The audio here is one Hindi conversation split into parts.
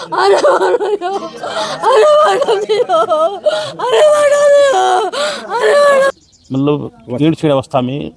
अरे मारो दियो, अरे मारो दियो, अरे मारो दियो, अरे मारो। मतलब छेड़ अवस्था में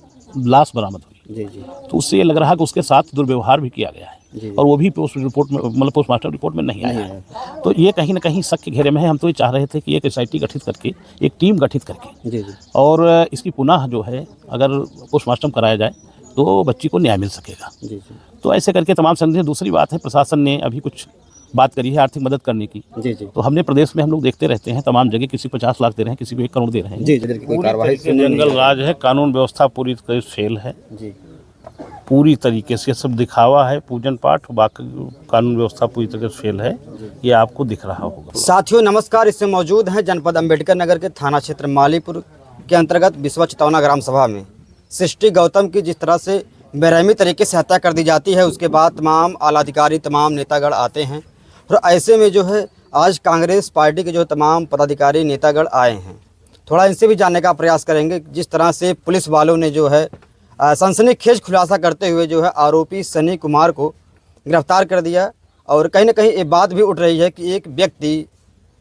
लाश बरामद हुई। जी जी तो उससे ये लग रहा है कि उसके साथ दुर्व्यवहार भी किया गया है और वो भी पोस्ट रिपोर्ट में मतलब पोस्टमार्टम रिपोर्ट में नहीं आया है। तो ये कहीं ना कहीं शक के घेरे में है। हम तो ये चाह रहे थे कि एक SIT गठित करके, एक टीम गठित करके जी जी और इसकी पुनः जो है अगर पोस्टमार्टम कराया जाए तो बच्ची को न्याय मिल सकेगा। जी जी तो ऐसे करके तमाम संदेह। दूसरी बात है, प्रशासन ने अभी कुछ बात करी है आर्थिक मदद करने की। जी जी तो हमने प्रदेश में हम लोग देखते रहते हैं तमाम जगह, किसी को 50 लाख दे रहे हैं, किसी को 1 करोड़ दे रहे हैं। जी जी कोई कार्रवाई जंगल राज है, कानून व्यवस्था पूरी तरह से फेल है, जी पूरी तरीके से सब दिखावा है, पूजन पाठ, बाकी कानून व्यवस्था पूरी तरह से फेल है। ये आपको दिख रहा होगा। साथियों नमस्कार, इससे मौजूद हैं जनपद अंबेडकर नगर के थाना क्षेत्र मालीपुर के अंतर्गत बिस्वा चितौना ग्राम सभा में। सृष्टि गौतम की जिस तरह से बेरहमी तरीके से हत्या कर दी जाती है, उसके बाद तमाम आला अधिकारी, तमाम नेतागण आते हैं और ऐसे में जो है आज कांग्रेस पार्टी के जो तमाम पदाधिकारी, नेतागण आए हैं। थोड़ा इनसे भी जानने का प्रयास करेंगे जिस तरह से पुलिस वालों ने जो है सनसनीखेज खुलासा करते हुए जो है आरोपी सनी कुमार को गिरफ्तार कर दिया। और कहीं ना कहीं ये बात भी उठ रही है कि एक व्यक्ति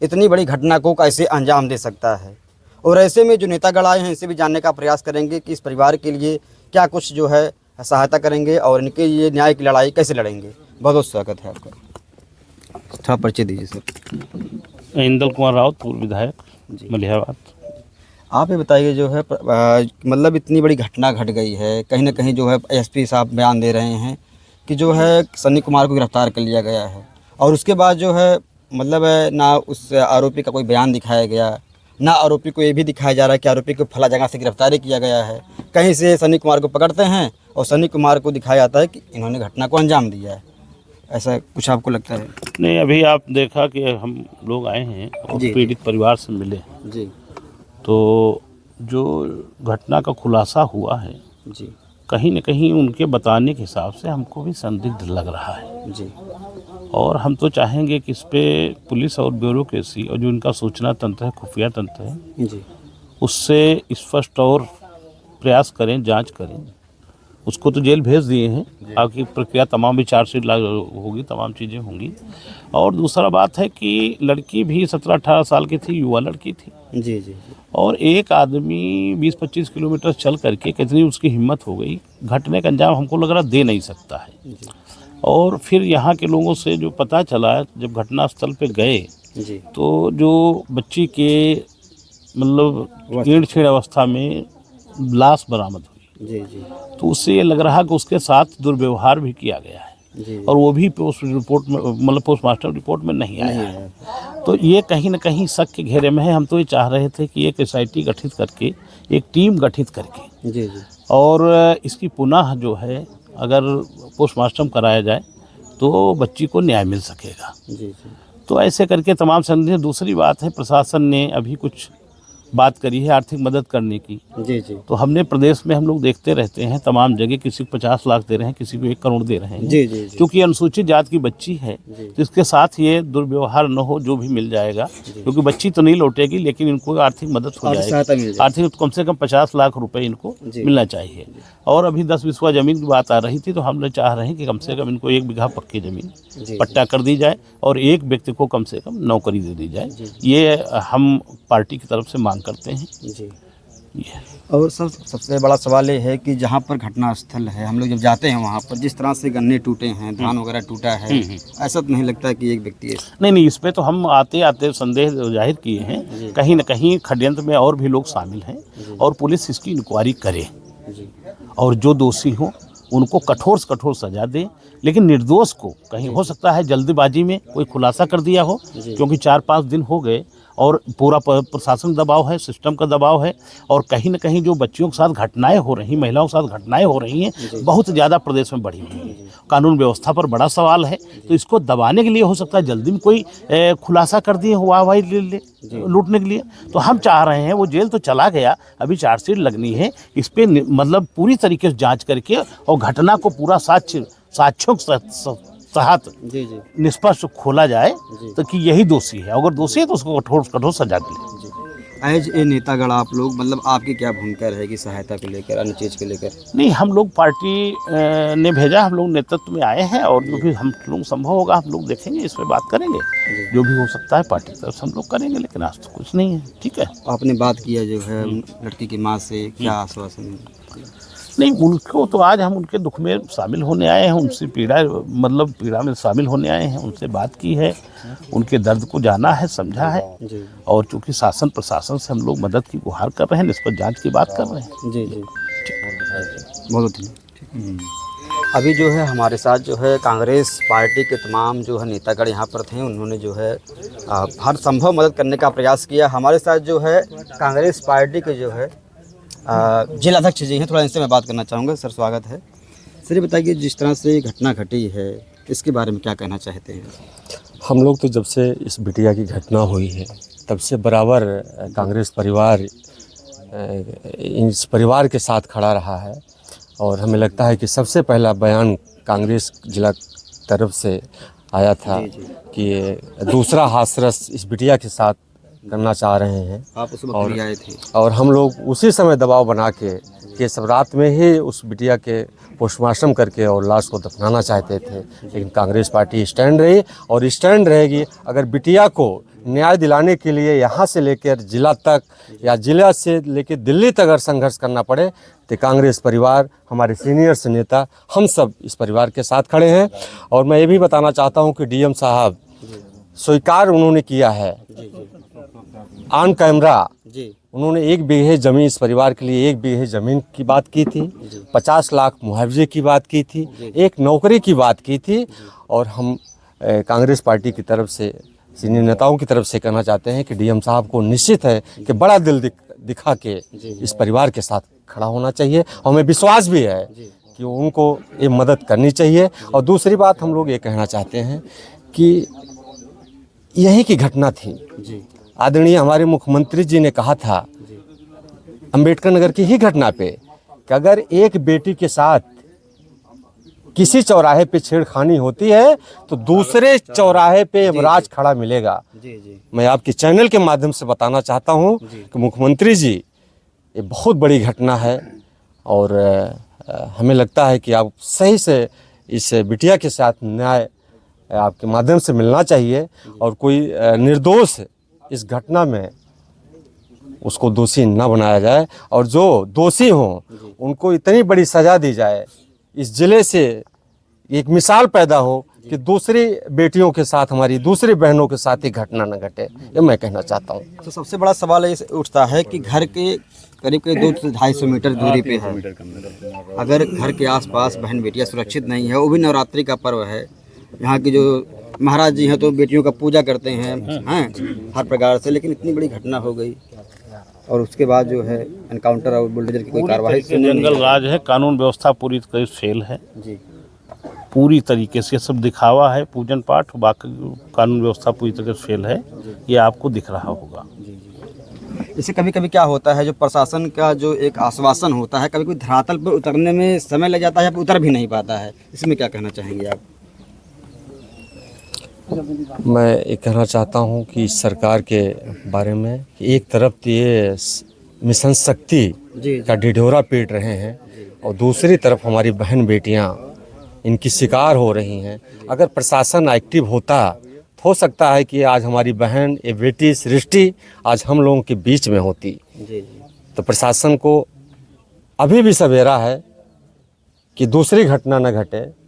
इतनी बड़ी घटना को कैसे अंजाम दे सकता है। और ऐसे में जो नेतागण आए हैं इनसे भी जानने का प्रयास करेंगे कि इस परिवार के लिए क्या कुछ जो है सहायता करेंगे और इनके लिए न्याय की लड़ाई कैसे लड़ेंगे। बहुत बहुत स्वागत है आपका। थोड़ा परिचय दीजिए सर। इंदल कुमार राउत, पूर्व विधायक मलिहाबाद। आप ये बताइए जो है मतलब इतनी बड़ी घटना घट गई है, कहीं ना कहीं जो है SP साहब बयान दे रहे हैं कि जो है सनी कुमार को गिरफ्तार कर लिया गया है और उसके बाद जो है मतलब ना उस आरोपी का कोई बयान दिखाया गया, ना आरोपी को ये भी दिखाया जा रहा है कि आरोपी को फला जगह से गिरफ्तारी किया गया है। कहीं से सनी कुमार को पकड़ते हैं और सनी कुमार को दिखाया जाता है कि इन्होंने घटना को अंजाम दिया है। ऐसा कुछ आपको लगता है? नहीं, अभी आप देखा कि हम लोग आए हैं और पीड़ित परिवार से मिले। जी तो जो घटना का खुलासा हुआ है जी कहीं न कहीं उनके बताने के हिसाब से हमको भी संदिग्ध लग रहा है। जी और हम तो चाहेंगे कि इस पे पुलिस और ब्यूरोक्रेसी और जो इनका सूचना तंत्र है, खुफिया तंत्र है, जी उससे स्पष्ट और प्रयास करें, जांच करें। उसको तो जेल भेज दिए हैं, बाकी प्रक्रिया तमाम भी चार्जशीट होगी, तमाम चीज़ें होंगी। और दूसरा बात है कि लड़की भी 17-18 साल की थी, युवा लड़की थी। जी जी और एक आदमी 20-25 किलोमीटर चल करके कितनी उसकी हिम्मत हो गई, घटने का अंजाम हमको लग रहा दे नहीं सकता है। और फिर यहाँ के लोगों से जो पता चला, जब घटना स्थल पे गए जी तो जो बच्ची के मतलब छेड़ अवस्था में लाश बरामद हुई। जी जी तो उससे ये लग रहा कि उसके साथ दुर्व्यवहार भी किया गया है जी और वो भी पोस्ट रिपोर्ट में मतलब पोस्टमार्टम रिपोर्ट में नहीं आया है। तो ये कहीं ना कहीं शक के घेरे में है। हम तो ये चाह रहे थे कि एक SIT गठित करके, एक टीम गठित करके जी जी और इसकी पुनः जो है अगर पोस्टमार्टम कराया जाए तो बच्ची को न्याय मिल सकेगा। जी जी तो ऐसे करके तमाम संदेह। दूसरी बात है, प्रशासन ने अभी कुछ बात करी है आर्थिक मदद करने की। जी जी तो हमने प्रदेश में हम लोग देखते रहते हैं तमाम जगह, किसी को 50 लाख दे रहे हैं, किसी को 1 करोड़ दे रहे हैं। जी जी जी क्योंकि अनुसूचित जात की बच्ची है तो इसके साथ ये दुर्व्यवहार न हो, जो भी मिल जाएगा। क्योंकि बच्ची तो नहीं लौटेगी लेकिन इनको आर्थिक मदद हो जाएगी। आर्थिक कम से कम 50 लाख रुपए इनको मिलना चाहिए। और अभी 10 बिस्वा जमीन की बात आ रही थी, तो हम लोग चाह रहे हैं कि कम से कम इनको 1 बीघा पक्की जमीन पट्टा कर दी जाए और एक व्यक्ति को कम से कम नौकरी दे दी जाए। ये हम पार्टी की तरफ से मांग करते हैं। जी और सर सबसे बड़ा सवाल ये है कि जहाँ पर घटना स्थल है, हम लोग जब जाते हैं वहाँ पर जिस तरह से गन्ने टूटे हैं, धान वगैरह टूटा है, ऐसा तो नहीं लगता है कि एक व्यक्ति है? नहीं, इस पे तो हम आते आते संदेह जाहिर किए हैं। कहीं न कहीं षड्यंत्र में और भी लोग शामिल हैं और पुलिस इसकी इंक्वायरी करे और जो दोषी हों उनको कठोर से कठोर सजा दे। लेकिन निर्दोष को, कहीं हो सकता है जल्दबाजी में कोई खुलासा कर दिया हो, क्योंकि 4-5 दिन हो गए और पूरा प्रशासन दबाव है, सिस्टम का दबाव है। और कहीं न कहीं जो बच्चियों के साथ घटनाएं हो रही, महिलाओं के साथ घटनाएं हो रही हैं, बहुत ज़्यादा प्रदेश में बढ़ी हुई हैं। कानून व्यवस्था पर बड़ा सवाल है। तो इसको दबाने के लिए हो सकता है जल्दी में कोई खुलासा कर दिए वाह लूटने के लिए। तो हम चाह रहे हैं, वो जेल तो चला गया, अभी चार्जशीट लगनी है, इस पर मतलब पूरी तरीके से जाँच करके और घटना को पूरा साक्ष्यों के साथ निष्पक्ष खोला जाए तो कि यही दोषी है। अगर दोषी है तो उसको कठोर कठोर सजा मिले। एज ए नेतागढ़ आप लोग, मतलब आपकी क्या भूमिका रहेगी सहायता को लेकर, अन्य चीज़ को लेकर? नहीं, हम लोग पार्टी ने भेजा, हम लोग नेतृत्व में आए हैं और जो भी हम लोग संभव होगा हम लोग देखेंगे, इसमें बात करेंगे, जो भी हो सकता है पार्टी की तरफ से हम लोग करेंगे, लेकिन आज तो कुछ नहीं है। ठीक है, आपने बात किया जो है लड़की की माँ से, क्या आश्वासन है? नहीं, उनको तो आज हम उनके दुख में शामिल होने आए हैं, उनसे पीड़ा में शामिल होने आए हैं, उनसे बात की है, उनके दर्द को जाना है, समझा है। जी और चूंकि शासन प्रशासन से हम लोग मदद की गुहार कर रहे हैं, इस पर जांच की बात कर रहे हैं। जी जी, बहुत ठीक। अभी जो है हमारे साथ जो है कांग्रेस पार्टी के तमाम जो है नेतागढ़ यहाँ पर थे, उन्होंने जो है हर संभव मदद करने का प्रयास किया। हमारे साथ जो है कांग्रेस पार्टी के जो है जिला अध्यक्ष जी हैं, थोड़ा इनसे मैं बात करना चाहूँगा। सर स्वागत है। सर ये बताइए, जिस तरह से घटना घटी है इसके बारे में क्या कहना चाहते हैं? हम लोग तो जब से इस बिटिया की घटना हुई है तब से बराबर कांग्रेस परिवार इस परिवार के साथ खड़ा रहा है और हमें लगता है कि सबसे पहला बयान कांग्रेस जिला तरफ से आया था कि दूसरा हाथरस इस बिटिया के साथ करना चाह रहे हैं। आप उस वक्त भी आए थे और हम लोग उसी समय दबाव बना के सब रात में ही उस बिटिया के पोस्टमार्टम करके और लाश को दफनाना चाहते थे, लेकिन कांग्रेस पार्टी स्टैंड रही और स्टैंड रहेगी। अगर बिटिया को न्याय दिलाने के लिए यहाँ से लेकर जिला तक या जिला से लेकर दिल्ली तक अगर संघर्ष करना पड़े तो कांग्रेस परिवार, हमारे सीनियर से नेता, हम सब इस परिवार के साथ खड़े हैं। और मैं ये भी बताना चाहता हूँ कि डीएम साहब स्वीकार उन्होंने किया है ऑन कैमरा, उन्होंने 1 बीघे ज़मीन इस परिवार के लिए 1 बीघे ज़मीन की बात की थी, 50 लाख मुआवजे की बात की थी, एक नौकरी की बात की थी। और हम कांग्रेस पार्टी की तरफ से सीनियर नेताओं की तरफ से कहना चाहते हैं कि डीएम साहब को निश्चित है कि बड़ा दिल दिखा के इस परिवार के साथ खड़ा होना चाहिए। हमें विश्वास भी है कि उनको ये मदद करनी चाहिए। और दूसरी बात हम लोग ये कहना चाहते हैं कि यही की घटना थी। आदरणीय हमारे मुख्यमंत्री जी ने कहा था अंबेडकर नगर की ही घटना पे कि अगर एक बेटी के साथ किसी चौराहे पे छेड़खानी होती है तो दूसरे चौराहे पे यमराज खड़ा मिलेगा। मैं आपके चैनल के माध्यम से बताना चाहता हूं कि मुख्यमंत्री जी, ये बहुत बड़ी घटना है और हमें लगता है कि आप सही से इस बिटिया के साथ न्याय आपके माध्यम से मिलना चाहिए और कोई निर्दोष इस घटना में उसको दोषी न बनाया जाए और जो दोषी हों उनको इतनी बड़ी सज़ा दी जाए, इस ज़िले से एक मिसाल पैदा हो कि दूसरी बेटियों के साथ, हमारी दूसरी बहनों के साथ ही घटना न घटे। ये मैं कहना चाहता हूँ। तो सबसे बड़ा सवाल ये उठता है कि घर के करीब 200 से 250 मीटर दूरी पे है, अगर घर के आसपास बहन बेटियाँ सुरक्षित नहीं है, वो भी नवरात्रि का पर्व है, यहाँ की जो महाराज जी हैं तो बेटियों का पूजा करते हैं हर प्रकार से, लेकिन इतनी बड़ी घटना हो गई और उसके बाद जो है एनकाउंटर और बुलडोजर की कोई कार्रवाई जंगल राज है, कानून व्यवस्था पूरी तरह फेल है जी, पूरी तरीके से सब दिखावा है, पूजन पाठ, बाकी कानून व्यवस्था पूरी तरह से फेल है, ये आपको दिख रहा होगा। इससे कभी कभी क्या होता है, जो प्रशासन का जो एक आश्वासन होता है, कभी कोई धरातल पर उतरने में समय लग जाता है या उतर भी नहीं पाता है, इसमें क्या कहना चाहेंगे आप? मैं ये कहना चाहता हूँ कि सरकार के बारे में कि एक तरफ तो ये मिशन शक्ति का ढिढोरा पीट रहे हैं और दूसरी तरफ हमारी बहन बेटियाँ इनकी शिकार हो रही हैं। अगर प्रशासन एक्टिव होता तो हो सकता है कि आज हमारी बहन, ये बेटी सृष्टि आज हम लोगों के बीच में होती। तो प्रशासन को अभी भी सवेरा है कि दूसरी घटना न घटे।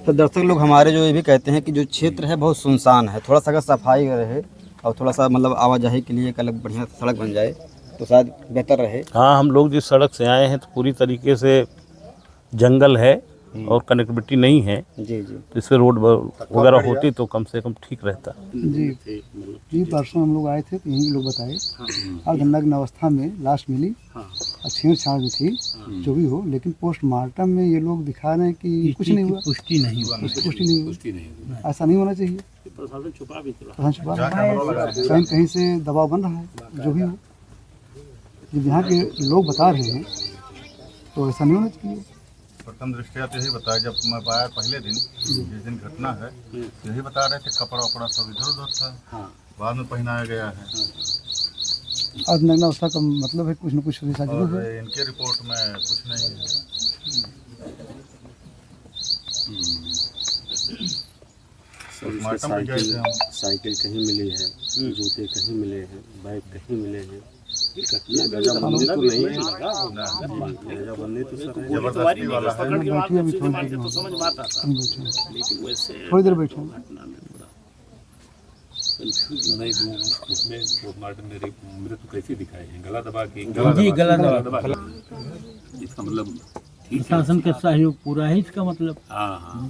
तो दर्शक लोग हमारे जो ये भी कहते हैं कि जो क्षेत्र है बहुत सुनसान है, थोड़ा सा अगर सफाई रहे और थोड़ा सा मतलब आवाजाही के लिए एक अलग बढ़िया सड़क बन जाए तो शायद बेहतर रहे। हाँ, हम लोग जिस सड़क से आए हैं तो पूरी तरीके से जंगल है और कनेक्टिविटी नहीं है जी, तो इससे रोड वगैरह होती तो कम से कम ठीक रहता। जी परसों हम लोग आए थे तो यहीं लोग बताए और गंदगी अवस्था में लाश मिली और छेड़छाड़ भी थी, जो भी हो, लेकिन पोस्टमार्टम में ये लोग दिखा रहे हैं कि कुछ नहीं हुआ, पुष्टि नहीं हुई। ऐसा नहीं होना चाहिए, प्रशासन छुपा कहीं कहीं से दबाव बन रहा है, जो भी हो। जब यहाँ के लोग बता रहे हैं तो ऐसा नहीं होना चाहिए। प्रथम दृष्टया तो यही बताया, जब मैं आया पहले दिन, जिस दिन घटना है, यही बता रहे थे कपड़ा वपड़ा सब इधर उधर था, बाद में पहनाया गया है। अर्धनग्न अवस्था का मतलब है कुछ न कुछ ऐसा जरूर और है। इनके रिपोर्ट में कुछ नहीं है। पोस्टमार्टम भी गए थे हम। साइकिल कहीं मिली है, जूते कहीं मिले हैं, बैग कहीं मिले हैं। गजाबंदी तो नहीं है, गजाबंदी तो सर है। जबरदस्ती वाला है। बैठिए अभी थोड़ी देर में समझ में आता था, बैठे लेकिन वैसे थोड़ी देर बैठे नहीं तो उसमें पोस्टमार्टम में मृत तो कैसे दिखाए हैं? गला दबा के गला दबा इसका मतलब प्रशासन का सहयोग पूरा है इसका मतलब। हाँ हाँ,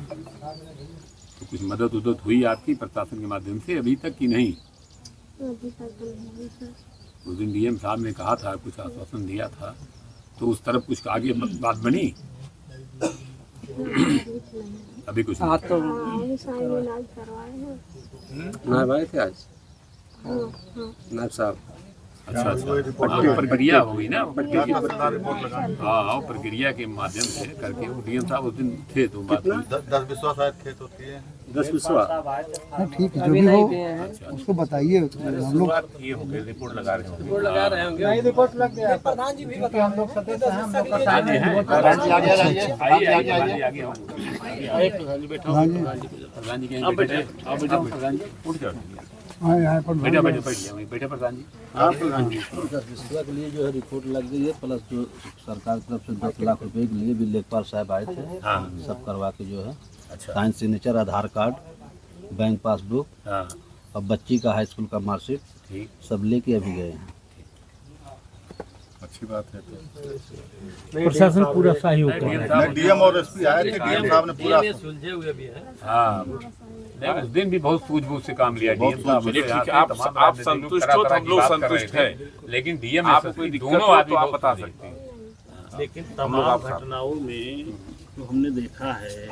तो कुछ मदद उदद हुई आपकी प्रशासन के माध्यम से अभी तक कि नहीं? उस दिन डीएम साहब ने कहा था, कुछ आश्वासन दिया था, तो उस तरफ कुछ आगे बात बनी? अभी कुछ नहीं। नायब आए थे आज, नायब साहब। अच्छा प्रक्रिया होगी ना, हाँ प्रक्रिया के माध्यम से करके वो डीएम साहब उस दिन थे तो बात हुई। 10 विश्वास आए थे तो थे 10 विश्वास। हाँ ठीक है, जो भी हो उसको बताइए। हम लोग ये हो गए, रिपोर्ट लगा रहे होंगे। रिपोर्ट लग गया। प्रधान जी भी हम लोग सदस्य हैं, हम लोग का प्रधान जी उठ जाओ, हाँ यहाँ पर बैठा प्रधान जी। विश्वा के लिए जो है रिपोर्ट लग गई है, प्लस जो सरकार की तरफ से 10 लाख रुपए के लिए भी लेखपाल साहब आए थे, सब करवा के जो है साइन सिग्नेचर, आधार कार्ड, बैंक पासबुक और बच्ची का हाई स्कूल का मार्कशीट सब लेके अभी गए हैं। अच्छी बात है। तो प्रशासन पूरा सहयोग कर रहा है। डीएम और एसपी आए थे, डीएम साहब ने पूरा सुलझे हुए भी है। हाँ नहीं, उस दिन भी बहुत सूझबूझ से काम लिया डीएम साहब। चलिए ठीक है, आप संतुष्ट हो तो हम लोग संतुष्ट हैं, लेकिन डीएम आपको कोई दिक्कत दोनों हो आदमी तो आप बहुत बता खुश हैं। सकते हैं। लेकिन तमाम घटनाओं में जो हमने देखा है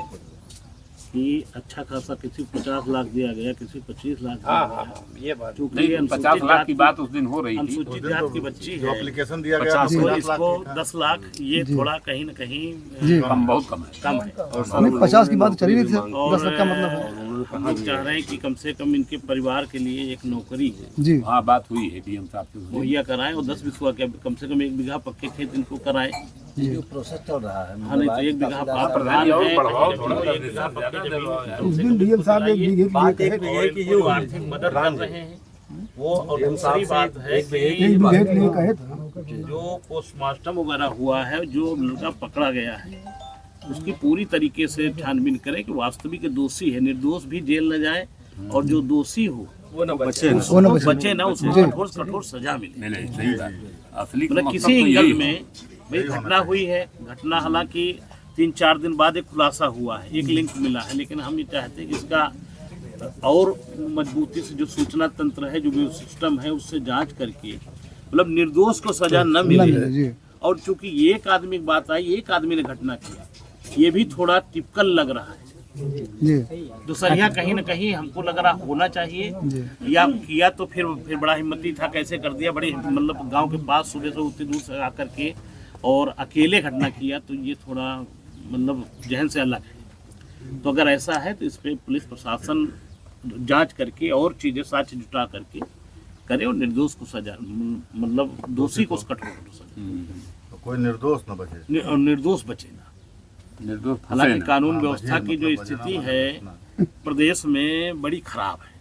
कि अच्छा खासा किसी 50 लाख दिया गया, किसी 25 लाख दिया गया। ये बात चूंकि नहीं, 50 लाख की बात उस दिन हो रही थी। अनुसूचित जाति की बच्ची जो है, एप्लीकेशन दिया गया तो 50 लाख इसको की 10 लाख ये थोड़ा कहीं न कहीं कम, बहुत कम है। कम है। नहीं 50 की बात चल ही रही थी, और 10 लाख का मतलब है। हम लोग चाह रहे हैं कि कम से कम इनके परिवार के लिए एक नौकरी जी हाँ बात हुई है डीएम साहब से उस दिन। मुहैया कराएं और 10 बिस्वा के कम से कम 1 बीघा पक्के खेत इनको कराएं। जो प्रोसेस चल रहा है, हाँ नहीं तो 1 बीघा प्रधान जी और है, बढ़ाओ थोड़ा, 1 बीघा पक्के जमीन उस दिन डीएम साहब एक बीघे बात के एक लिए भी है कि जो आर्थिक मदद कर रहे हैं वो, और दूसरी बात है एक कि बीघे के लिए कहे थे। जो पोस्टमार्टम वगैरह हुआ है, जो लड़का पकड़ा गया है, उसकी पूरी तरीके से छानबीन करें कि वास्तविक दोषी है, निर्दोष भी जेल न जाए, और जो दोषी हो वो न बचे ना, उसको कठोर से कठोर सजा मिले। नहीं सही बात। असली मतलब मकसद किसी तो यही एंगल है। में भाई घटना हुई है, घटना हालांकि 3-4 दिन बाद एक खुलासा हुआ है, एक लिंक मिला है, लेकिन हम ये चाहते हैं कि इसका और मजबूती से जो सूचना तंत्र है, जो भी सिस्टम है, उससे जांच करके मतलब निर्दोष को सजा न मिले। और चूंकि एक आदमी की बात आई, एक आदमी ने घटना किया, ये भी थोड़ा टिपिकल लग रहा है। दूसरिया कहीं न कहीं हमको लग रहा होना चाहिए, या किया तो फिर बड़ा हिम्मती था, कैसे कर दिया, बड़ी मतलब गांव के पास सुबह से उतनी दूर से आकर के और अकेले घटना किया, तो ये थोड़ा मतलब जहन से अलग है। तो अगर ऐसा है तो इस पर पुलिस प्रशासन जांच करके और चीज़ें साक्ष्य जुटा करके करे और निर्दोष को सजा, मतलब दोषी को कठोर सजा, कोई निर्दोष न बचे, और निर्दोष बचे ना। निर्दोष हालांकि कानून व्यवस्था की जो स्थिति है प्रदेश में बड़ी खराब है।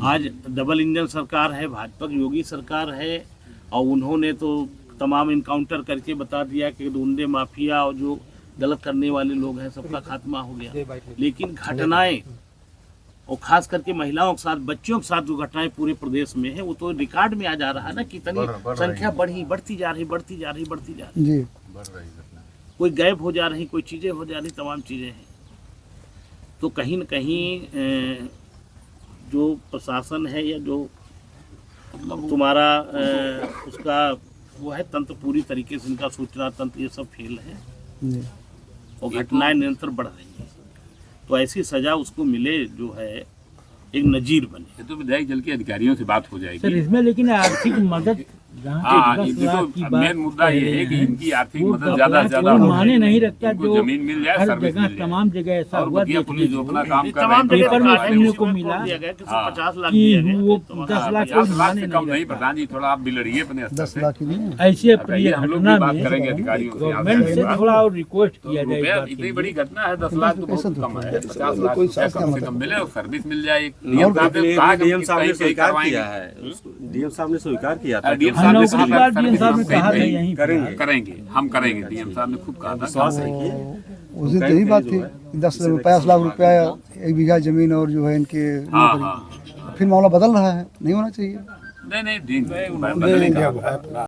आज डबल इंजन सरकार है, भाजपा की योगी सरकार है, और उन्होंने तो तमाम इनकाउंटर करके बता दिया कि गुंडे माफिया और जो गलत करने वाले लोग हैं सबका खात्मा हो गया। लेकिन घटनाएं और खास करके महिलाओं के साथ, बच्चियों के साथ जो घटनाएं पूरे प्रदेश में है, वो तो रिकॉर्ड में आ जा रहा है ना, कितनी संख्या बढ़ती जा रही। कोई गायब हो जा रही, कोई चीज़ें हो जा रही, तमाम चीज़ें हैं। तो कहीं न कहीं जो प्रशासन है या जो मतलब तुम्हारा उसका वो है तंत्र, पूरी तरीके से इनका सूचना तंत्र ये सब फेल है, और घटनाएं निरंतर बढ़ रही हैं। तो ऐसी सजा उसको मिले जो है एक नजीर बने। ये तो विधायक जल के अधिकारियों से बात हो जाएगी। सर इसमें लेकिन आर्थिक मदद हाँ, ये देखो मेन मुद्दा ये है कि इनकी आर्थिक मदद ज्यादा से ज्यादा माने नहीं रखता, इनको जो जमीन मिल जाए, हर सर्विस जगह मिल जाए। तमाम जगह ऐसा और हुआ बतिया देखने पुलिस जो अपना काम कर तमाम रहे हैं, पेपर में उसमें सुनने उसको को मिला दिया गया कि हाँ। 50 लाख कि दिए गए वो थे, तो 10 लाख 50 लाख माने से नहीं कम नहीं रखता। प्रधान जी, थोड़ा आप भी लड़िए अपने स्तर 10 से। लाख ही नहीं ऐसी अब अप्रिय हम लोग घटना भी बात में करेंगे अधिकारियों से गवर्नमेंट से थोड़ा और रिक्वेस्ट किया जाए इस रुपया बात के इतनी लिए। बड़ी घटना है, 10 लाख तो बहुत कम है, 50 लाख कोई रुपया क्या कम से मतलब? कम मिले और सर्विस मिल जाए। डीएम साहब ने कहा कि डीएम साहब ने कहीं स्वीकार करवाएंगे। किया है, डीएम साहब ने स्वीकार किया था। डीएम हाँ, साहब ने नौकरी कहा बाद था, डीएम साहब ने सर्विस कहा था कहीं यहीं करेंगे। करेंगे, हम करेंगे, डीएम साहब ने खूब कहा था। विश्वास रखिए। उस दिन तो यही बात थी 50 लाख रुपया 1 बीघा जमीन और जो है इनके हाँ नौकरी। हाँ, फिर मामला बदल रहा है, नहीं होना चाहिए। नहीं नहीं, बदलेगा।